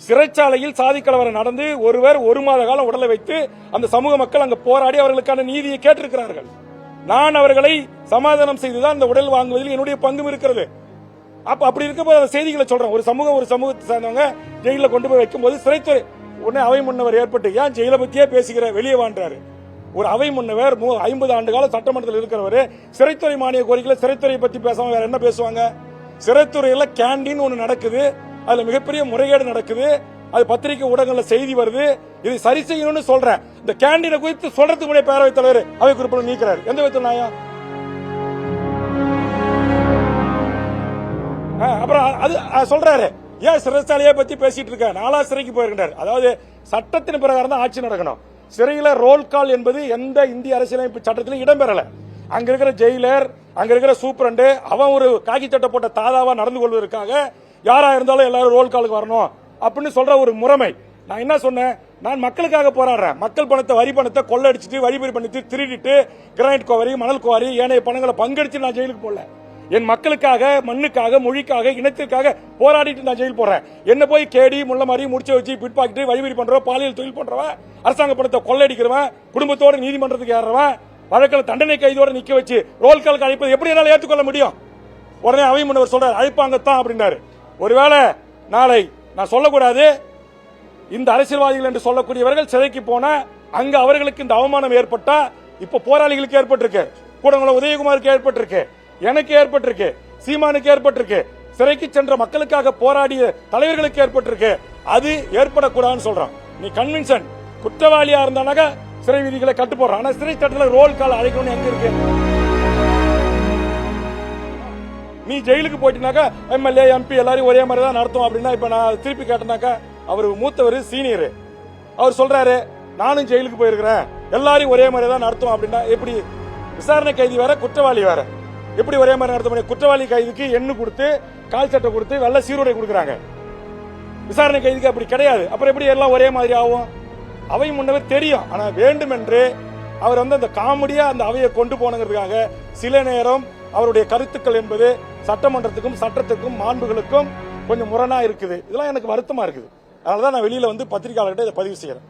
சிறைச்சாலையில் சாதி கலவரம் நடந்து ஒருவர் 1 மாத காலம் உடலை வைத்து அந்த சமூக மக்கள் அங்கு போராடி அவர்களுக்கான நீதியை கேட்டிருக்கிறார்கள். நான் அவர்களை சமாதானம் செய்துதான் அந்த உடல் வாங்குவதில் என்னுடைய பங்கும் இருக்கிறது. அப்படி இருக்கும்போது அந்த செய்திகளை சொல்றேன். ஒரு சமூகத்தை சார்ந்தவங்க ஜெயில கொண்டு போய் வைக்கும்போது சிறைத்துறை உடனே அவை முன்னவர் ஏற்பட்டு ஏன் ஜெயில பத்தியே பேசுகிற வெளியே வாண்டாரு. ஒரு அவை முன்னவர் 50 ஆண்டு கால சட்டமன்றத்தில் இருக்கிறவர் சிறைத்துறை மானிய கோரிக்கையில சிறைத்துறையை பத்தி பேசாம வேற என்ன பேசுவாங்க? சிறைத்துறையில கேண்டீன் ஒண்ணு நடக்குது, அதுல மிகப்பெரிய முறைகேடு நடக்குது, அது பத்திரிகை ஊடகங்கள்ல செய்தி வருது. இது சரி செய்யணும்னு சொல்றேன். இந்த கேண்டீனை குறித்து சொல்றதுக்கு முன்னாடி பேரவைத் தலைவர் அவை குறிப்பிட நீக்கிறார். எந்த விதத்தில் நியாயம்? அப்புறம் அது சொல்றாரு, ஏன் சிறைச்சாலையை பத்தி பேசிட்டு இருக்க? 4 சிறைக்கு போயிருக்கிறார். அதாவது சட்டத்தின் பிரகாரம் தான் ஆட்சி நடக்கணும். சிறையில ரோல் கால் என்பது எந்த இந்திய அரசியலமைப்பு சட்டத்திலும் இடம்பெறல. அங்க இருக்கிற ஜெயிலர், அங்க இருக்கிற சூப்பரண்டு, அவன் ஒரு காக்கி சட்டை போட்ட தாதாவா நடந்து கொள்வதற்காக யாரா இருந்தாலும் எல்லாரும் ரோல் காலுக்கு வரணும் அப்படின்னு சொல்ற ஒரு முறைமை. நான் என்ன சொன்னேன்? நான் மக்களுக்காக போராடுறேன். மக்கள் பணத்தை, வரி பணத்தை கொள்ளடிச்சிட்டு, வரிபறி பண்ணிட்டு, திருடிட்டு, கிரானைட் குவாரி, மணல் குவாரி, ஏனைய பணங்களை பங்கெடுத்து நான் ஜெயிலுக்கு போடல. என் மக்களுக்காக, மண்ணுக்காக, மொழிக்காக, இனத்திற்காக போராடிட்டு நான் ஜெயில் போறேன். என்ன போய் கேடி, முள்ள மாதிரி முடிச்சு வச்சு பிட் பாக்கெட்டு, வரிபறி பண்றவன், பாலியல் தொழில் பண்றவன், அரசாங்க பணத்தை கொள்ளடிக்கிறவன், குடும்பத்தோட நீதிமன்றத்துக்கு ஏறவன், வழக்கில் தண்டனை கைதோட நிக்க வச்சு ரோல் காலுக்கு அழைப்பது எப்படி என்னால ஏற்றுக்கொள்ள முடியும்? உடனே அவை முன்னவர் சொல்றாரு, அழைப்பாங்கத்தான் அப்படின்னாரு. ஒருவேளை நாளை நான் சொல்லக்கூடாது, இந்த அரசியல்வாதிகள் என்று சொல்லக்கூடியவர்கள் சிறைக்கு போனா அங்க அவர்களுக்கு இந்த அவமானம் ஏற்பட்டா, இப்ப போராளிகளுக்கு ஏற்பட்டிருக்கு, கூடங்குளம் உதயகுமாருக்கு ஏற்பட்டிருக்கு, எனக்கு ஏற்பட்டிருக்கு, சீமானுக்கு ஏற்பட்டிருக்கு, சிறைக்கு சென்ற மக்களுக்காக போராடிய தலைவர்களுக்கு ஏற்பட்டிருக்கு. அது ஏற்படக்கூடாதுன்னு சொல்றான். நீ கன்வின்சன் குற்றவாளியா இருந்தானாக்க சிறை விதிகளை கட்டு போடுறான். ஆனா சிறை சட்டத்தில் ரோல் கால் அழைக்கணும் எங்க இருக்கு? நீ ஜெயிலுக்கு போயிட்டுனாக்கா எம்எல்ஏ, எம்பி எல்லாரும் ஒரே மாதிரி தான் நடத்தும் அப்படின்னா, இப்ப நான் திருப்பி கேட்டனாக்கா அவர் மூத்தவர், சீனியர், அவர் சொல்றாரு நானும் ஜெயிலுக்கு போயிருக்கிறேன், எல்லாரையும் ஒரே மாதிரி தான் நடத்தும் அப்படின்னா எப்படி? விசாரணை கைதி வேற, குற்றவாளி வேற, எப்படி ஒரே மாதிரி நடத்த முடியும்? குற்றவாளி கைதிக்கு எண்ணு கொடுத்து, கால் சட்டை கொடுத்து, வெள்ள சீருடை கொடுக்குறாங்க. விசாரணை கைதிக்கு அப்படி கிடையாது. அப்புறம் எப்படி எல்லாம் ஒரே மாதிரி ஆகும்? அவை முன்னவர் தெரியும். ஆனா வேண்டுமென்று அவர் அந்த காமெடியா அந்த அவையை கொண்டு போனதுக்காக சில நேரம் அவருடைய கருத்துக்கள் என்பது சட்டமன்றத்துக்கும், சட்டத்துக்கும், மாண்புகளுக்கும் கொஞ்சம் முரணா இருக்குது. இதெல்லாம் எனக்கு வருத்தமா இருக்குது. அதனாலதான் நான் வெளியில பத்திரிகையாளர்கிட்ட இதை பதிவு செய்யறேன்.